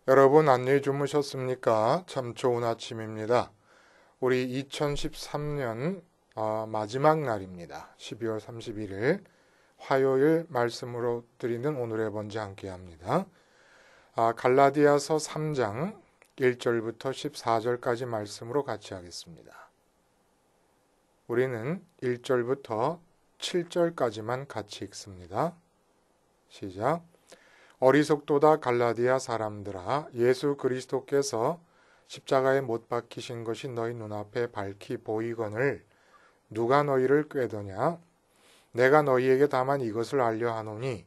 여러분 안녕히 주무셨습니까? 참 좋은 아침입니다. 우리 2013년 마지막 날입니다. 12월 31일 화요일 말씀으로 드리는 오늘의 번제 함께 합니다. 갈라디아서 3장 1절부터 14절까지 말씀으로 같이 하겠습니다. 우리는 1절부터 7절까지만 같이 읽습니다. 시작. 어리석도다 갈라디아 사람들아, 예수 그리스도께서 십자가에 못 박히신 것이 너희 눈앞에 밝히 보이거늘 누가 너희를 꾀더냐? 내가 너희에게 다만 이것을 알려 하노니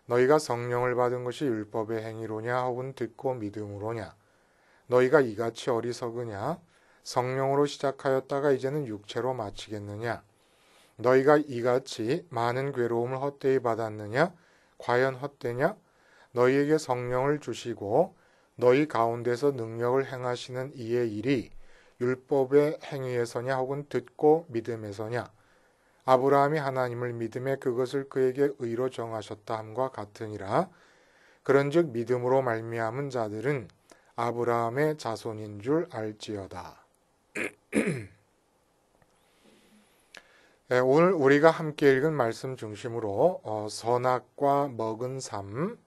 너희가 성령을 받은 것이 율법의 행위로냐 혹은 듣고 믿음으로냐? 너희가 이같이 어리석으냐? 성령으로 시작하였다가 이제는 육체로 마치겠느냐? 너희가 이같이 많은 괴로움을 헛되이 받았느냐? 과연 헛되냐? 너희에게 성령을 주시고 너희 가운데서 능력을 행하시는 이의 일이 율법의 행위에서냐 혹은 듣고 믿음에서냐? 아브라함이 하나님을 믿음에 그것을 그에게 의로 정하셨다 함과 같으니라. 그런즉 믿음으로 말미암은 자들은 아브라함의 자손인 줄 알지어다. 오늘 우리가 함께 읽은 말씀 중심으로 선악과 먹은 삶,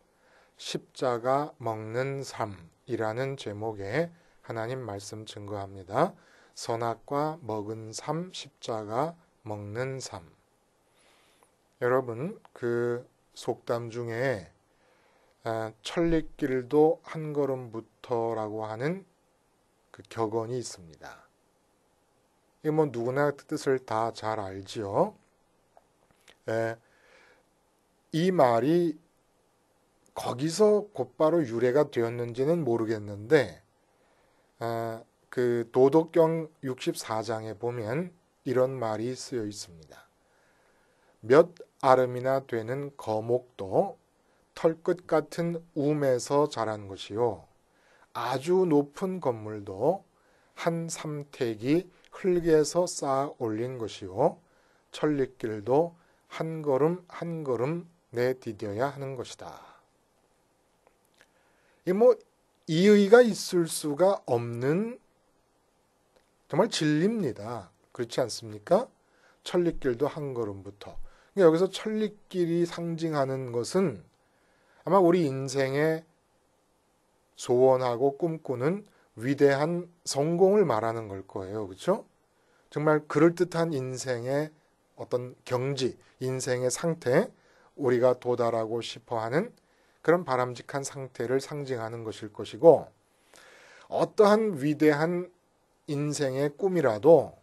십자가 먹는 삶이라는 제목의 하나님 말씀 증거합니다. 선악과 먹은 삶, 십자가 먹는 삶. 여러분, 그 속담 중에 천리길도 한 걸음부터라고 하는 그 격언이 있습니다. 이 뭐 누구나 뜻을 다 잘 알지요. 이 말이 거기서 곧바로 유래가 되었는지는 모르겠는데 그 도덕경 64장에 보면 이런 말이 쓰여 있습니다. 몇 아름이나 되는 거목도 털끝 같은 움에서 자란 것이요, 아주 높은 건물도 한 삼택이 흙에서 쌓아 올린 것이요, 천리길도 한 걸음 한 걸음 내디뎌야 하는 것이다. 이의가 있을 수가 없는 정말 진리입니다. 그렇지 않습니까? 천리길도 한 걸음부터. 그러니까 여기서 천리길이 상징하는 것은 아마 우리 인생의 소원하고 꿈꾸는 위대한 성공을 말하는 걸 거예요. 그렇죠? 정말 그럴듯한 인생의 어떤 경지, 인생의 상태, 우리가 도달하고 싶어하는 그런 바람직한 상태를 상징하는 것일 것이고, 어떠한 위대한 인생의 꿈이라도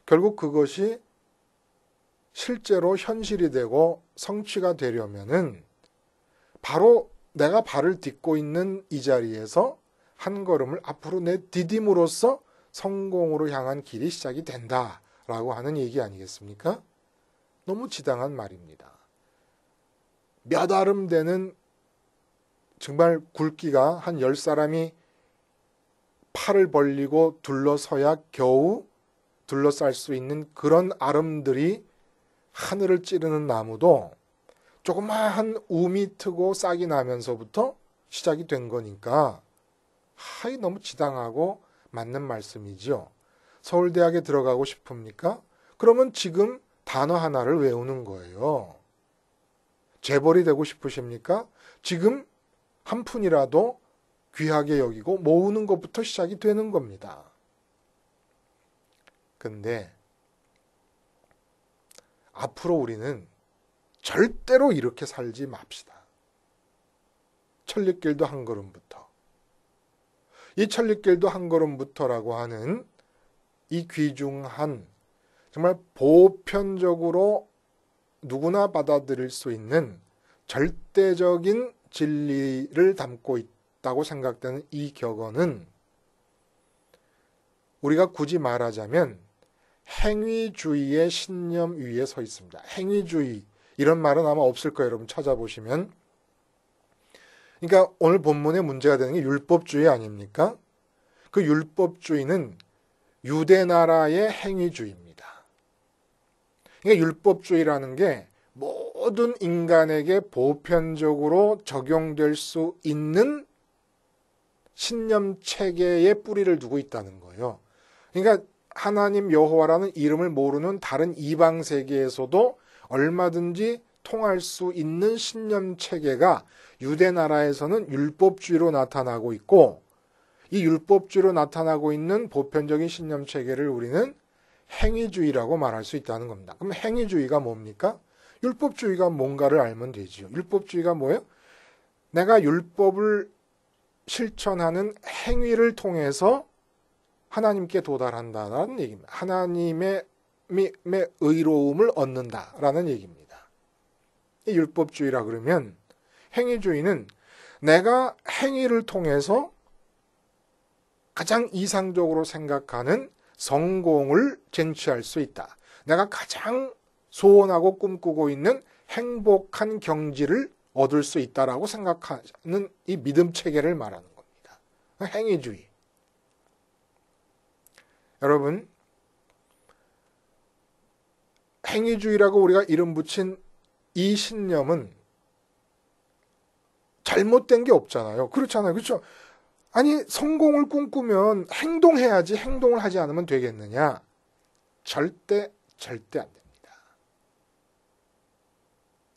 결국 그것이 실제로 현실이 되고 성취가 되려면은 바로 내가 발을 딛고 있는 이 자리에서 한 걸음을 앞으로 내디딤으로써 성공으로 향한 길이 시작이 된다라고 하는 얘기 아니겠습니까? 너무 지당한 말입니다. 몇 아름 되는 정말 굵기가 한 10사람이 팔을 벌리고 둘러서야 겨우 둘러쌀 수 있는 그런 아름들이 하늘을 찌르는 나무도 조그마한 움이 트고 싹이 나면서부터 시작이 된 거니까 너무 지당하고 맞는 말씀이죠. 서울대학에 들어가고 싶습니까? 그러면 지금 단어 하나를 외우는 거예요. 재벌이 되고 싶으십니까? 지금 한 푼이라도 귀하게 여기고 모으는 것부터 시작이 되는 겁니다. 근데 앞으로 우리는 절대로 이렇게 살지 맙시다. 천리길도 한 걸음부터. 이 천리길도 한 걸음부터라고 하는 이 귀중한, 정말 보편적으로 누구나 받아들일 수 있는 절대적인 진리를 담고 있다고 생각되는 이 격언은 우리가 굳이 말하자면 행위주의의 신념 위에 서 있습니다. 행위주의, 이런 말은 아마 없을 거예요. 여러분 찾아보시면. 그러니까 오늘 본문에 문제가 되는 게 율법주의 아닙니까? 그 율법주의는 유대 나라의 행위주의입니다. 그러니까 율법주의라는 게 모든 인간에게 보편적으로 적용될 수 있는 신념 체계에 뿌리를 두고 있다는 거예요. 그러니까 하나님 여호와라는 이름을 모르는 다른 이방 세계에서도 얼마든지 통할 수 있는 신념 체계가 유대 나라에서는 율법주의로 나타나고 있고, 이 율법주의로 나타나고 있는 보편적인 신념 체계를 우리는 행위주의라고 말할 수 있다는 겁니다. 그럼 행위주의가 뭡니까? 율법주의가 뭔가를 알면 되지요. 율법주의가 뭐예요? 내가 율법을 실천하는 행위를 통해서 하나님께 도달한다는 얘기입니다. 하나님의 의로움을 얻는다라는 얘기입니다. 이 율법주의라 그러면, 행위주의는 내가 행위를 통해서 가장 이상적으로 생각하는 성공을 쟁취할 수 있다. 내가 가장 소원하고 꿈꾸고 있는 행복한 경지를 얻을 수 있다라고 생각하는 이 믿음 체계를 말하는 겁니다. 행위주의. 여러분, 행위주의라고 우리가 이름 붙인 이 신념은 잘못된 게 없잖아요. 그렇잖아요. 그렇죠? 아니, 성공을 꿈꾸면 행동해야지 행동을 하지 않으면 되겠느냐? 절대 안 됩니다.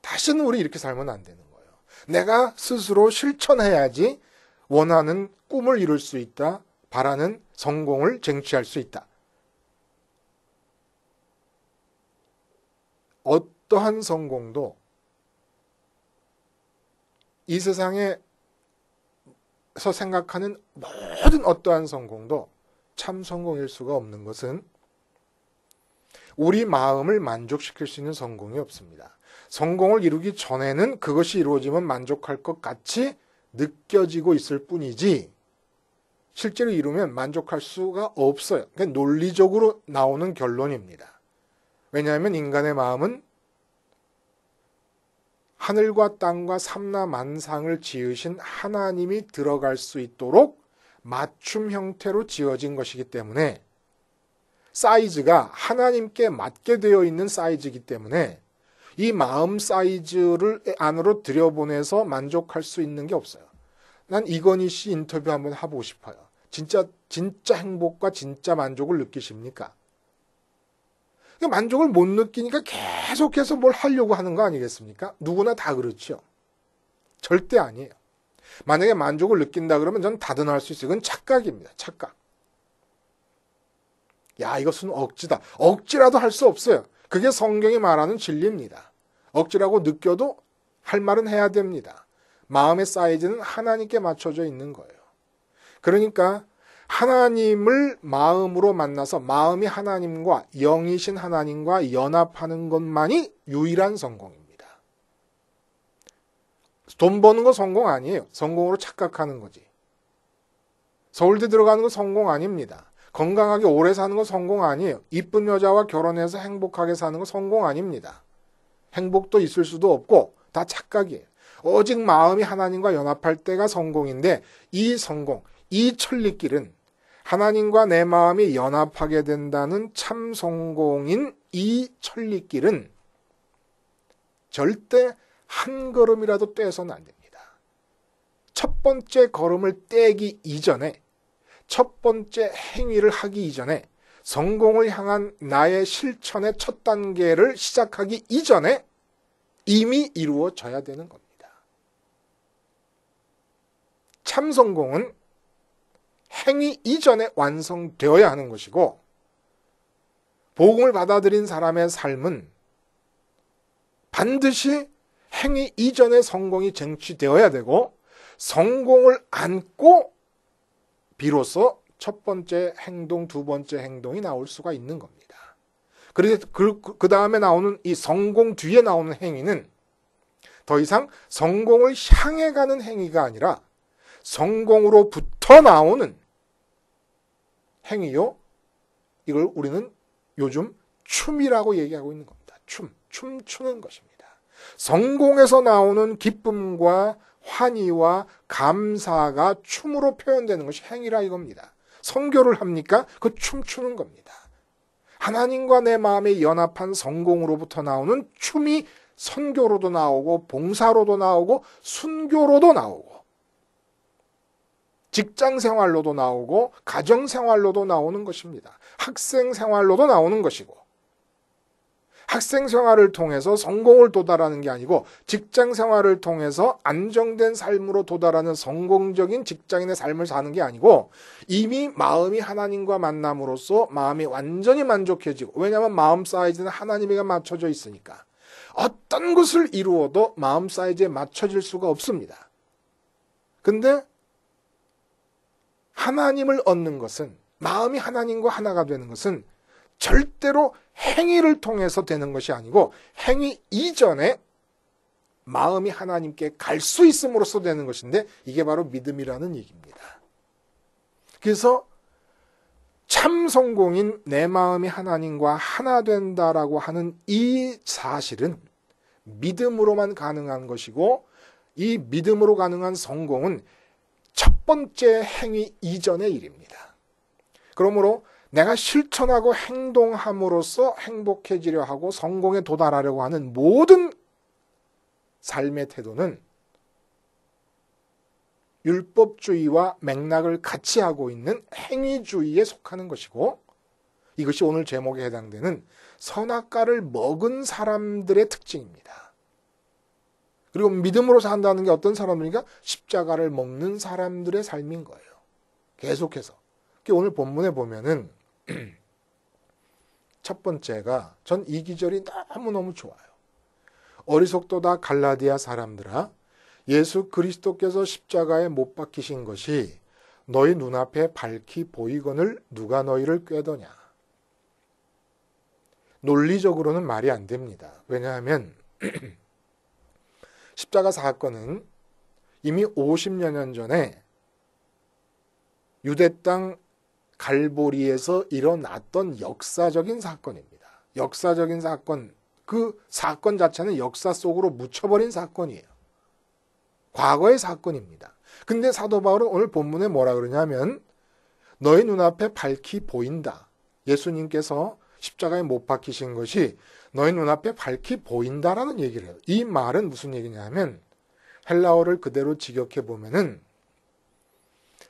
다시는 우리 이렇게 살면 안 되는 거예요. 내가 스스로 실천해야지 원하는 꿈을 이룰 수 있다. 바라는 성공을 쟁취할 수 있다. 어떠한 성공도 이 세상에서 생각하는 모든 어떠한 성공도 참 성공일 수가 없는 것은 우리 마음을 만족시킬 수 있는 성공이 없습니다. 성공을 이루기 전에는 그것이 이루어지면 만족할 것 같이 느껴지고 있을 뿐이지 실제로 이루면 만족할 수가 없어요. 그러니까 논리적으로 나오는 결론입니다. 왜냐하면 인간의 마음은 하늘과 땅과 삼라만상을 지으신 하나님이 들어갈 수 있도록 맞춤 형태로 지어진 것이기 때문에 사이즈가 하나님께 맞게 되어 있는 사이즈이기 때문에 이 마음 사이즈를 안으로 들여보내서 만족할 수 있는 게 없어요. 난 이건희 씨 인터뷰 한번 해보고 싶어요. 진짜 행복과 진짜 만족을 느끼십니까? 만족을 못 느끼니까 계속해서 뭘 하려고 하는 거 아니겠습니까? 누구나 다 그렇죠. 절대 아니에요. 만약에 만족을 느낀다 그러면 저는 다든할 수 있어요. 그건 착각입니다. 착각. 야, 이것은 억지다. 억지라도 할 수 없어요. 그게 성경이 말하는 진리입니다. 억지라고 느껴도 할 말은 해야 됩니다. 마음의 사이즈는 하나님께 맞춰져 있는 거예요. 그러니까 하나님을 마음으로 만나서 마음이 하나님과 영이신 하나님과 연합하는 것만이 유일한 성공입니다. 돈 버는 거 성공 아니에요. 성공으로 착각하는 거지. 서울대 들어가는 거 성공 아닙니다. 건강하게 오래 사는 거 성공 아니에요. 이쁜 여자와 결혼해서 행복하게 사는 거 성공 아닙니다. 행복도 있을 수도 없고 다 착각이에요. 오직 마음이 하나님과 연합할 때가 성공인데 이 성공, 이 천리길은 하나님과 내 마음이 연합하게 된다는 참 성공인 이 천리길은 절대 한 걸음이라도 떼서는 안 됩니다. 첫 번째 걸음을 떼기 이전에, 첫 번째 행위를 하기 이전에, 성공을 향한 나의 실천의 첫 단계를 시작하기 이전에 이미 이루어져야 되는 겁니다. 참 성공은 행위 이전에 완성되어야 하는 것이고, 복음을 받아들인 사람의 삶은 반드시 행위 이전에 성공이 쟁취되어야 되고, 성공을 안고 비로소 첫 번째 행동, 두 번째 행동이 나올 수가 있는 겁니다. 그래서 그 다음에 나오는 이 성공 뒤에 나오는 행위는 더 이상 성공을 향해 가는 행위가 아니라 성공으로부터 나오는 행위요. 이걸 우리는 요즘 춤이라고 얘기하고 있는 겁니다. 춤추는 것입니다. 성공에서 나오는 기쁨과 환희와 감사가 춤으로 표현되는 것이 행위라 이겁니다. 선교를 합니까? 그 춤추는 겁니다. 하나님과 내 마음이 연합한 성공으로부터 나오는 춤이 선교로도 나오고 봉사로도 나오고 순교로도 나오고 직장 생활로도 나오고 가정 생활로도 나오는 것입니다. 학생 생활로도 나오는 것이고, 학생 생활을 통해서 성공을 도달하는 게 아니고 직장 생활을 통해서 안정된 삶으로 도달하는 성공적인 직장인의 삶을 사는 게 아니고, 이미 마음이 하나님과 만남으로써 마음이 완전히 만족해지고, 왜냐하면 마음 사이즈는 하나님에게 맞춰져 있으니까 어떤 것을 이루어도 마음 사이즈에 맞춰질 수가 없습니다. 근데 하나님을 얻는 것은, 마음이 하나님과 하나가 되는 것은 절대로 행위를 통해서 되는 것이 아니고 행위 이전에 마음이 하나님께 갈 수 있음으로써 되는 것인데, 이게 바로 믿음이라는 얘기입니다. 그래서 참 성공인 내 마음이 하나님과 하나 된다라고 하는 이 사실은 믿음으로만 가능한 것이고, 이 믿음으로 가능한 성공은 첫 번째 행위 이전의 일입니다. 그러므로 내가 실천하고 행동함으로써 행복해지려 하고 성공에 도달하려고 하는 모든 삶의 태도는 율법주의와 맥락을 같이 하고 있는 행위주의에 속하는 것이고, 이것이 오늘 제목에 해당되는 선악과를 먹은 사람들의 특징입니다. 그리고 믿음으로 산다는 게 어떤 사람들인가? 십자가를 먹는 사람들의 삶인 거예요. 계속해서. 오늘 본문에 보면은 첫 번째가, 전 이 기절이 너무너무 좋아요. 어리석도다 갈라디아 사람들아, 예수 그리스도께서 십자가에 못 박히신 것이 너희 눈앞에 밝히 보이거늘 누가 너희를 꾀더냐. 논리적으로는 말이 안 됩니다. 왜냐하면 십자가 사건은 이미 50여 년 전에 유대 땅 갈보리에서 일어났던 역사적인 사건입니다. 역사적인 사건, 그 사건 자체는 역사 속으로 묻혀버린 사건이에요. 과거의 사건입니다. 근데 사도 바울은 오늘 본문에 뭐라 그러냐면, 너희 눈앞에 밝히 보인다. 예수님께서 십자가에 못 박히신 것이 너희 눈앞에 밝히 보인다라는 얘기를 해요. 이 말은 무슨 얘기냐면, 헬라어를 그대로 직역해 보면은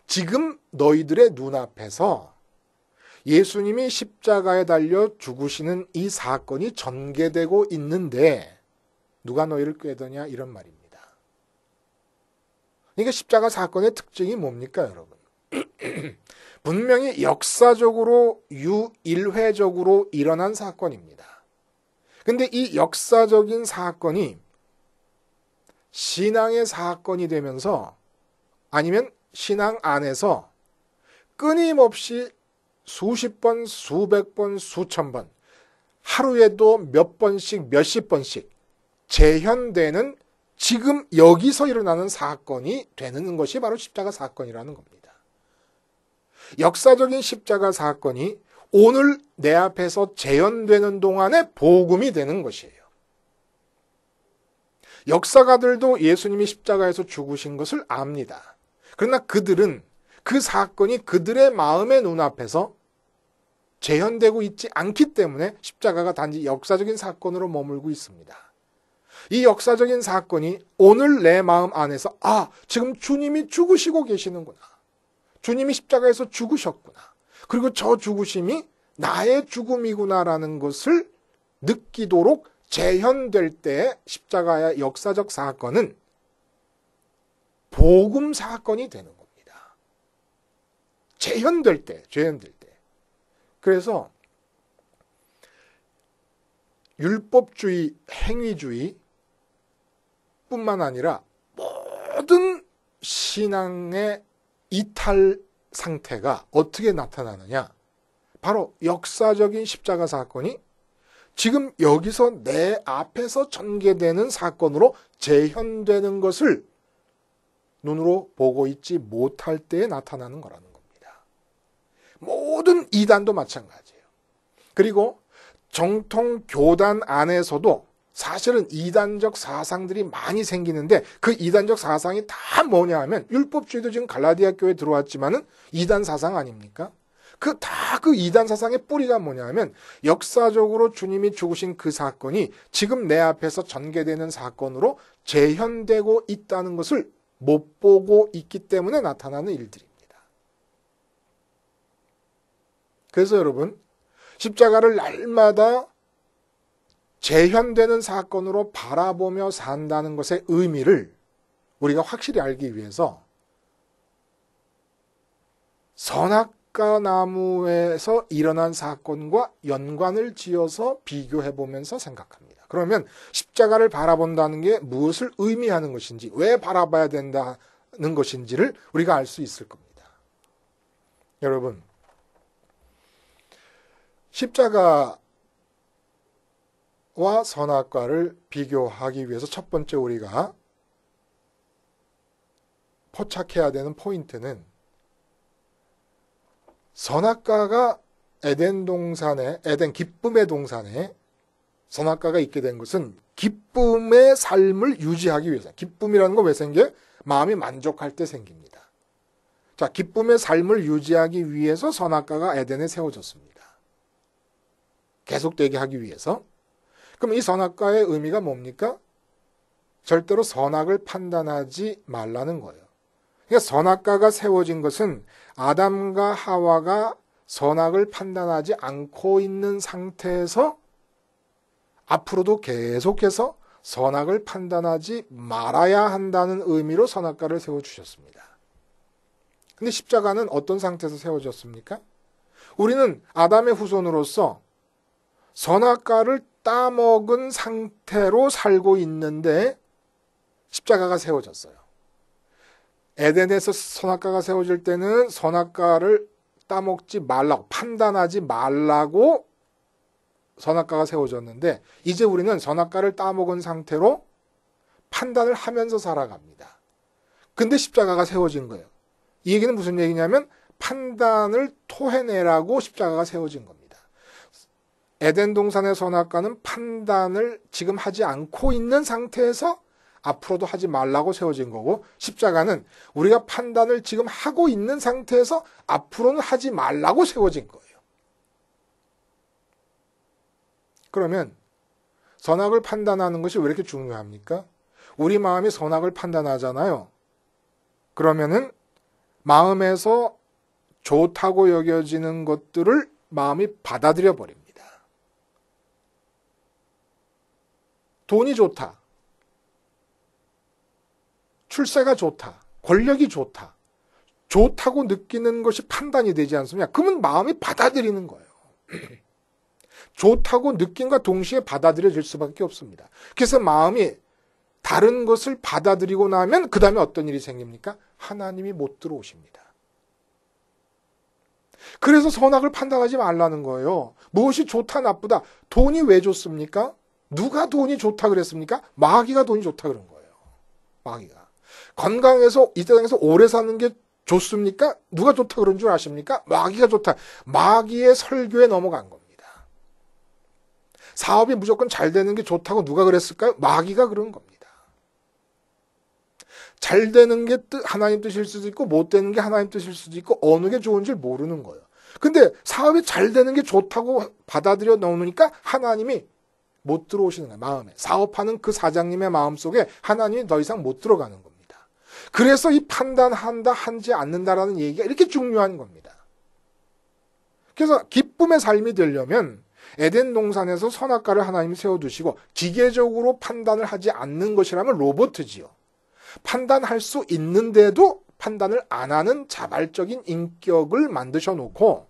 지금 너희들의 눈앞에서 예수님이 십자가에 달려 죽으시는 이 사건이 전개되고 있는데 누가 너희를 꾀더냐, 이런 말입니다. 그러니까 십자가 사건의 특징이 뭡니까, 여러분? 분명히 역사적으로 유일회적으로 일어난 사건입니다. 근데 이 역사적인 사건이 신앙의 사건이 되면서, 아니면 신앙 안에서 끊임없이 수십 번, 수백 번, 수천 번, 하루에도 몇 번씩, 몇십 번씩 재현되는, 지금 여기서 일어나는 사건이 되는 것이 바로 십자가 사건이라는 겁니다. 역사적인 십자가 사건이 오늘 내 앞에서 재현되는 동안에 복음이 되는 것이에요. 역사가들도 예수님이 십자가에서 죽으신 것을 압니다. 그러나 그들은 그 사건이 그들의 마음의 눈앞에서 재현되고 있지 않기 때문에 십자가가 단지 역사적인 사건으로 머물고 있습니다. 이 역사적인 사건이 오늘 내 마음 안에서, 지금 주님이 죽으시고 계시는구나. 주님이 십자가에서 죽으셨구나. 그리고 저 죽으심이 나의 죽음이구나라는 것을 느끼도록 재현될 때 십자가의 역사적 사건은 복음 사건이 되는 겁니다. 재현될 때. 그래서 율법주의, 행위주의 뿐만 아니라 모든 신앙의 이탈 상태가 어떻게 나타나느냐? 바로 역사적인 십자가 사건이 지금 여기서 내 앞에서 전개되는 사건으로 재현되는 것을 눈으로 보고 있지 못할 때에 나타나는 거라는 겁니다. 모든 이단도 마찬가지예요. 그리고 정통 교단 안에서도 사실은 이단적 사상들이 많이 생기는데, 그 이단적 사상이 다 뭐냐 하면, 율법주의도 지금 갈라디아 교회에 들어왔지만은 이단 사상 아닙니까? 그 이단 사상의 뿌리가 뭐냐 하면, 역사적으로 주님이 죽으신 그 사건이 지금 내 앞에서 전개되는 사건으로 재현되고 있다는 것을 못 보고 있기 때문에 나타나는 일들입니다. 그래서 여러분, 십자가를 날마다 재현되는 사건으로 바라보며 산다는 것의 의미를 우리가 확실히 알기 위해서 선악과 나무에서 일어난 사건과 연관을 지어서 비교해 보면서 생각합니다. 그러면 십자가를 바라본다는 게 무엇을 의미하는 것인지, 왜 바라봐야 된다는 것인지를 우리가 알 수 있을 겁니다. 여러분, 십자가와 선악과를 비교하기 위해서 첫 번째 우리가 포착해야 되는 포인트는 선악과가 에덴 기쁨의 동산에 선악과가 있게 된 것은 기쁨의 삶을 유지하기 위해서. 기쁨이라는 건 왜 생겨요? 마음이 만족할 때 생깁니다. 자, 기쁨의 삶을 유지하기 위해서 선악과가 에덴에 세워졌습니다. 계속되게 하기 위해서. 그럼 이 선악과의 의미가 뭡니까? 절대로 선악을 판단하지 말라는 거예요. 그러니까 선악과가 세워진 것은 아담과 하와가 선악을 판단하지 않고 있는 상태에서 앞으로도 계속해서 선악을 판단하지 말아야 한다는 의미로 선악과를 세워주셨습니다. 근데 십자가는 어떤 상태에서 세워졌습니까? 우리는 아담의 후손으로서 선악과를 따먹은 상태로 살고 있는데 십자가가 세워졌어요. 에덴에서 선악과가 세워질 때는 선악과를 따먹지 말라고, 판단하지 말라고 선악과가 세워졌는데 이제 우리는 선악과를 따먹은 상태로 판단을 하면서 살아갑니다. 근데 십자가가 세워진 거예요. 이 얘기는 무슨 얘기냐면 판단을 토해내라고 십자가가 세워진 겁니다. 에덴 동산의 선악과는 판단을 지금 하지 않고 있는 상태에서 앞으로도 하지 말라고 세워진 거고, 십자가는 우리가 판단을 지금 하고 있는 상태에서 앞으로는 하지 말라고 세워진 거예요. 그러면 선악을 판단하는 것이 왜 이렇게 중요합니까? 우리 마음이 선악을 판단하잖아요. 그러면은 마음에서 좋다고 여겨지는 것들을 마음이 받아들여 버립니다. 돈이 좋다. 출세가 좋다. 권력이 좋다. 좋다고 느끼는 것이 판단이 되지 않습니까? 그러면 마음이 받아들이는 거예요. 좋다고 느낌과 동시에 받아들여질 수밖에 없습니다. 그래서 마음이 다른 것을 받아들이고 나면 그 다음에 어떤 일이 생깁니까? 하나님이 못 들어오십니다. 그래서 선악을 판단하지 말라는 거예요. 무엇이 좋다 나쁘다. 돈이 왜 좋습니까? 누가 돈이 좋다 그랬습니까? 마귀가 돈이 좋다 그런 거예요. 마귀가. 건강해서 이 세상에서 오래 사는 게 좋습니까? 누가 좋다 그런 줄 아십니까? 마귀가 좋다. 마귀의 설교에 넘어간 겁니다. 사업이 무조건 잘 되는 게 좋다고 누가 그랬을까요? 마귀가 그런 겁니다. 잘 되는 게 하나님 뜻일 수도 있고 못 되는 게 하나님 뜻일 수도 있고 어느 게 좋은지 모르는 거예요. 근데 사업이 잘 되는 게 좋다고 받아들여 놓으니까 하나님이 못 들어오시는 거예요. 마음에. 사업하는 그 사장님의 마음속에 하나님이 더 이상 못 들어가는 겁니다. 그래서 이 판단한다, 하지 않는다라는 얘기가 이렇게 중요한 겁니다. 그래서 기쁨의 삶이 되려면 에덴 동산에서 선악과를 하나님이 세워두시고 기계적으로 판단을 하지 않는 것이라면 로봇이지요. 판단할 수 있는데도 판단을 안 하는 자발적인 인격을 만드셔 놓고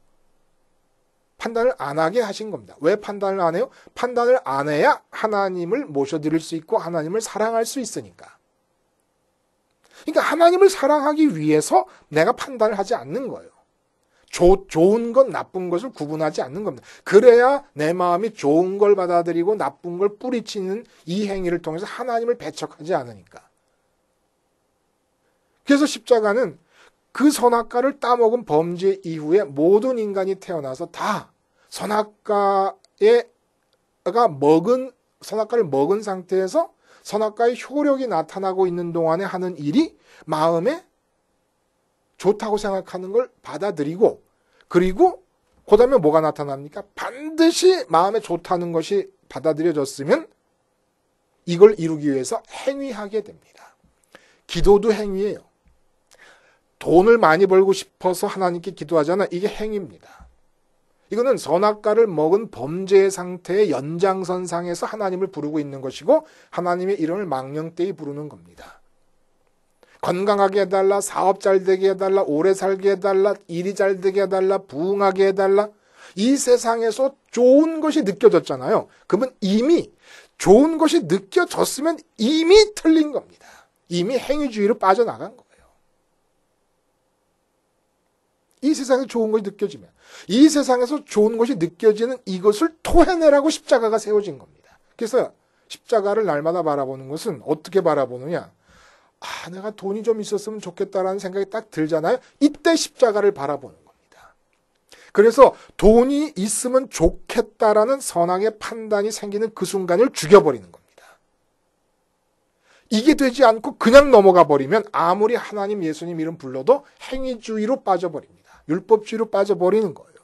판단을 안 하게 하신 겁니다. 왜 판단을 안 해요? 판단을 안 해야 하나님을 모셔드릴 수 있고 하나님을 사랑할 수 있으니까. 그러니까 하나님을 사랑하기 위해서 내가 판단을 하지 않는 거예요. 좋은 것, 나쁜 것을 구분하지 않는 겁니다. 그래야 내 마음이 좋은 걸 받아들이고 나쁜 걸 뿌리치는 이 행위를 통해서 하나님을 배척하지 않으니까. 그래서 십자가는 그 선악과를 따먹은 범죄 이후에 모든 인간이 태어나서 다 선악과를 먹은 상태에서 선악과의 효력이 나타나고 있는 동안에 하는 일이 마음에 좋다고 생각하는 걸 받아들이고, 그리고 그 다음에 뭐가 나타납니까? 반드시 마음에 좋다는 것이 받아들여졌으면 이걸 이루기 위해서 행위하게 됩니다. 기도도 행위예요. 돈을 많이 벌고 싶어서 하나님께 기도하잖아. 이게 행위입니다. 이거는 선악과를 먹은 범죄의 상태의 연장선상에서 하나님을 부르고 있는 것이고 하나님의 이름을 망령되이 부르는 겁니다. 건강하게 해달라, 사업 잘 되게 해달라, 오래 살게 해달라, 일이 잘 되게 해달라, 부흥하게 해달라. 이 세상에서 좋은 것이 느껴졌잖아요. 그러면 이미 좋은 것이 느껴졌으면 이미 틀린 겁니다. 이미 행위주의로 빠져나간 거예요. 이 세상에 좋은 것이 느껴지면 이 세상에서 좋은 것이 느껴지는 이것을 토해내라고 십자가가 세워진 겁니다. 그래서 십자가를 날마다 바라보는 것은 어떻게 바라보느냐. 내가 돈이 좀 있었으면 좋겠다라는 생각이 딱 들잖아요. 이때 십자가를 바라보는 겁니다. 그래서 돈이 있으면 좋겠다라는 선악의 판단이 생기는 그 순간을 죽여버리는 겁니다. 이게 되지 않고 그냥 넘어가 버리면 아무리 하나님 예수님 이름 불러도 행위주의로 빠져버립니다. 율법주의로 빠져버리는 거예요.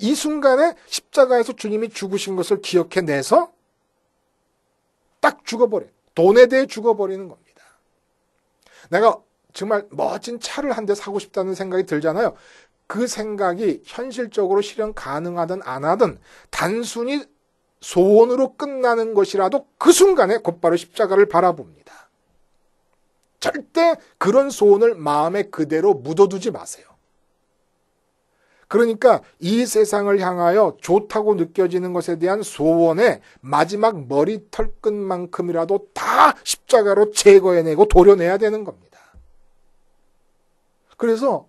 이 순간에 십자가에서 주님이 죽으신 것을 기억해내서 딱 죽어버려요. 돈에 대해 죽어버리는 겁니다. 내가 정말 멋진 차를 한 대 사고 싶다는 생각이 들잖아요. 그 생각이 현실적으로 실현 가능하든 안 하든 단순히 소원으로 끝나는 것이라도 그 순간에 곧바로 십자가를 바라봅니다. 절대 그런 소원을 마음에 그대로 묻어두지 마세요. 그러니까 이 세상을 향하여 좋다고 느껴지는 것에 대한 소원의 마지막 머리털끝만큼이라도 다 십자가로 제거해내고 도려내야 되는 겁니다. 그래서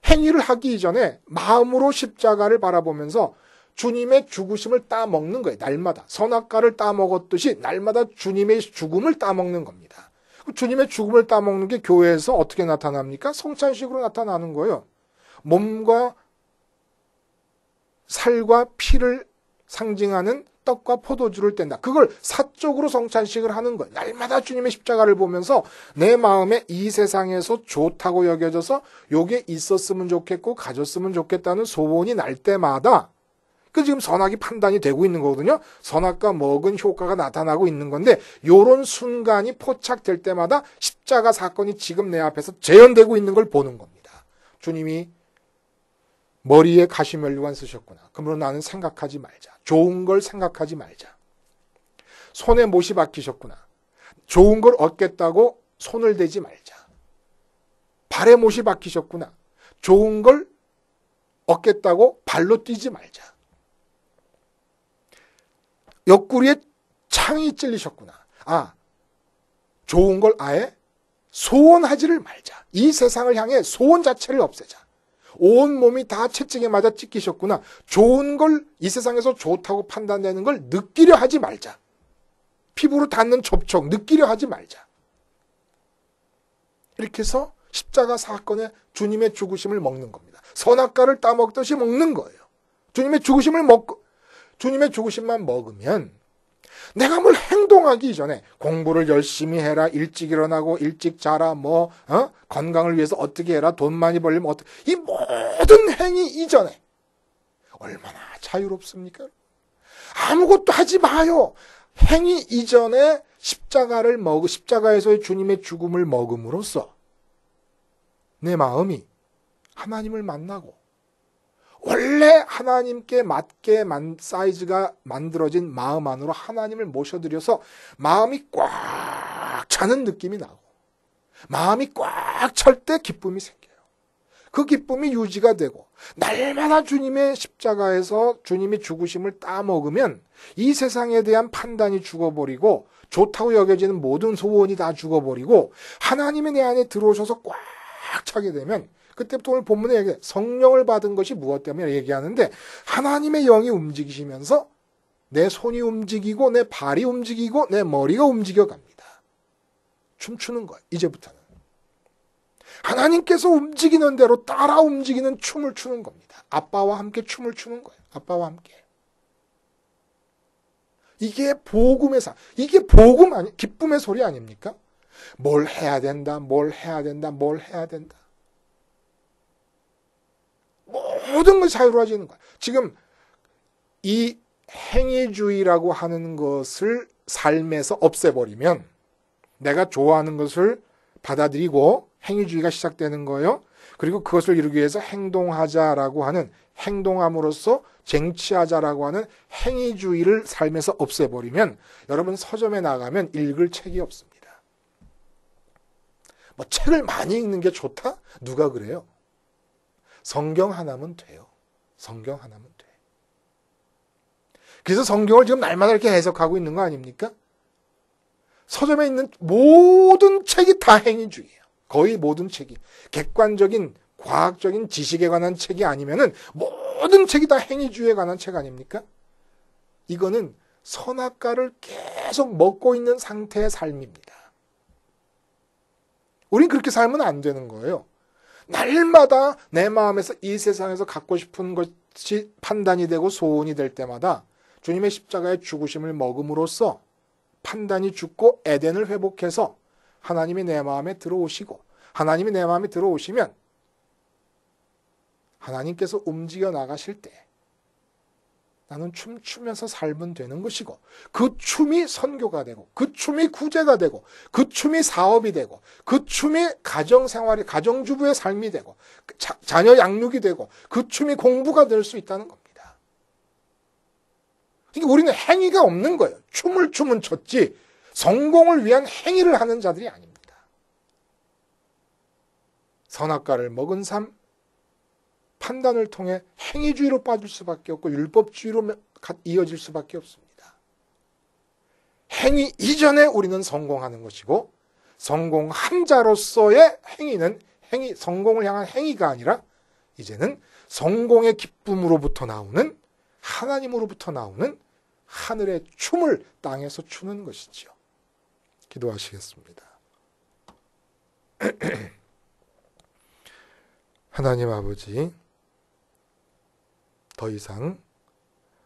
행위를 하기 이전에 마음으로 십자가를 바라보면서 주님의 죽으심을 따먹는 거예요. 날마다. 선악과를 따먹었듯이 날마다 주님의 죽음을 따먹는 겁니다. 주님의 죽음을 따먹는 게 교회에서 어떻게 나타납니까? 성찬식으로 나타나는 거예요. 몸과 살과 피를 상징하는 떡과 포도주를 뗀다. 그걸 사적으로 성찬식을 하는 거예요. 날마다 주님의 십자가를 보면서 내 마음에 이 세상에서 좋다고 여겨져서 요게 있었으면 좋겠고 가졌으면 좋겠다는 소원이 날 때마다 그 지금 선악이 판단이 되고 있는 거거든요. 선악과 먹은 효과가 나타나고 있는 건데 요런 순간이 포착될 때마다 십자가 사건이 지금 내 앞에서 재현되고 있는 걸 보는 겁니다. 주님이 머리에 가시면류관 쓰셨구나. 그러므로 나는 생각하지 말자. 좋은 걸 생각하지 말자. 손에 못이 박히셨구나. 좋은 걸 얻겠다고 손을 대지 말자. 발에 못이 박히셨구나. 좋은 걸 얻겠다고 발로 뛰지 말자. 옆구리에 창이 찔리셨구나. 좋은 걸 아예 소원하지를 말자. 이 세상을 향해 소원 자체를 없애자. 온 몸이 다 채찍에 맞아 찢기셨구나. 좋은 걸 이 세상에서 좋다고 판단되는 걸 느끼려 하지 말자. 피부로 닿는 접촉 느끼려 하지 말자. 이렇게 해서 십자가 사건에 주님의 죽으심을 먹는 겁니다. 선악과를 따먹듯이 먹는 거예요. 주님의 죽으심만 먹으면 내가 뭘 행동하기 이전에 공부를 열심히 해라, 일찍 일어나고 일찍 자라, 건강을 위해서 어떻게 해라, 돈 많이 벌려면 어떻게, 이 모든 행위 이전에 얼마나 자유롭습니까? 아무것도 하지 마요. 행위 이전에 십자가에서의 주님의 죽음을 먹음으로써 내 마음이 하나님을 만나고 원래 하나님께 맞게 사이즈가 만들어진 마음 안으로 하나님을 모셔드려서 마음이 꽉 차는 느낌이 나고 마음이 꽉 찰 때 기쁨이 생겨요. 그 기쁨이 유지가 되고 날마다 주님의 십자가에서 주님이 죽으심을 따먹으면 이 세상에 대한 판단이 죽어버리고 좋다고 여겨지는 모든 소원이 다 죽어버리고 하나님이 내 안에 들어오셔서 꽉 차게 되면 그때부터 오늘 본문에 얘기해 성령을 받은 것이 무엇 때문에 얘기하는데 하나님의 영이 움직이시면서 내 손이 움직이고 내 발이 움직이고 내 머리가 움직여갑니다. 춤추는 거예요. 이제부터는. 하나님께서 움직이는 대로 따라 움직이는 춤을 추는 겁니다. 아빠와 함께 춤을 추는 거예요. 아빠와 함께. 이게 복음의 이게 복음 기쁨의 소리 아닙니까? 뭘 해야 된다. 뭘 해야 된다. 뭘 해야 된다. 모든 것이 자유로워지는 거야. 지금 이 행위주의라고 하는 것을 삶에서 없애버리면 내가 좋아하는 것을 받아들이고 행위주의가 시작되는 거예요. 그리고 그것을 이루기 위해서 행동하자라고 하는, 행동함으로써 쟁취하자라고 하는 행위주의를 삶에서 없애버리면 여러분 서점에 나가면 읽을 책이 없습니다. 뭐 책을 많이 읽는 게 좋다? 누가 그래요? 성경 하나면 돼요. 성경 하나면 돼. 그래서 성경을 지금 날마다 이렇게 해석하고 있는 거 아닙니까? 서점에 있는 모든 책이 다 행위주의예요. 거의 모든 책이. 객관적인 과학적인 지식에 관한 책이 아니면은 모든 책이 다 행위주의에 관한 책 아닙니까? 이거는 선악과를 계속 먹고 있는 상태의 삶입니다. 우린 그렇게 살면 안 되는 거예요. 날마다 내 마음에서 이 세상에서 갖고 싶은 것이 판단이 되고 소원이 될 때마다 주님의 십자가의 죽으심을 먹음으로써 판단이 죽고 에덴을 회복해서 하나님이 내 마음에 들어오시고, 하나님이 내 마음에 들어오시면 하나님께서 움직여 나가실 때 나는 춤추면서 살면 되는 것이고, 그 춤이 선교가 되고, 그 춤이 구제가 되고, 그 춤이 사업이 되고, 그 춤이 가정생활이, 가정주부의 삶이 되고, 자녀 양육이 되고, 그 춤이 공부가 될 수 있다는 겁니다. 그러니까 우리는 행위가 없는 거예요. 춤은 췄지 성공을 위한 행위를 하는 자들이 아닙니다. 선악과를 먹은 삶, 판단을 통해 행위주의로 빠질 수밖에 없고 율법주의로 이어질 수밖에 없습니다. 행위 이전에 우리는 성공하는 것이고, 성공한 자로서의 행위는 성공을 향한 행위가 아니라 이제는 성공의 기쁨으로부터 나오는, 하나님으로부터 나오는 하늘의 춤을 땅에서 추는 것이지요. 기도하시겠습니다. 하나님 아버지, 더 이상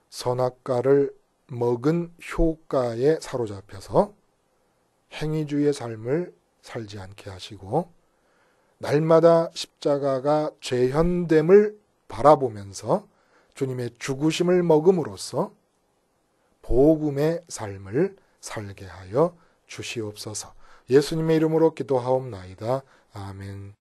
선악과를 먹은 효과에 사로잡혀서 행위주의의 삶을 살지 않게 하시고, 날마다 십자가가 재현됨을 바라보면서 주님의 죽으심을 먹음으로써 복음의 삶을 살게 하여 주시옵소서. 예수님의 이름으로 기도하옵나이다. 아멘.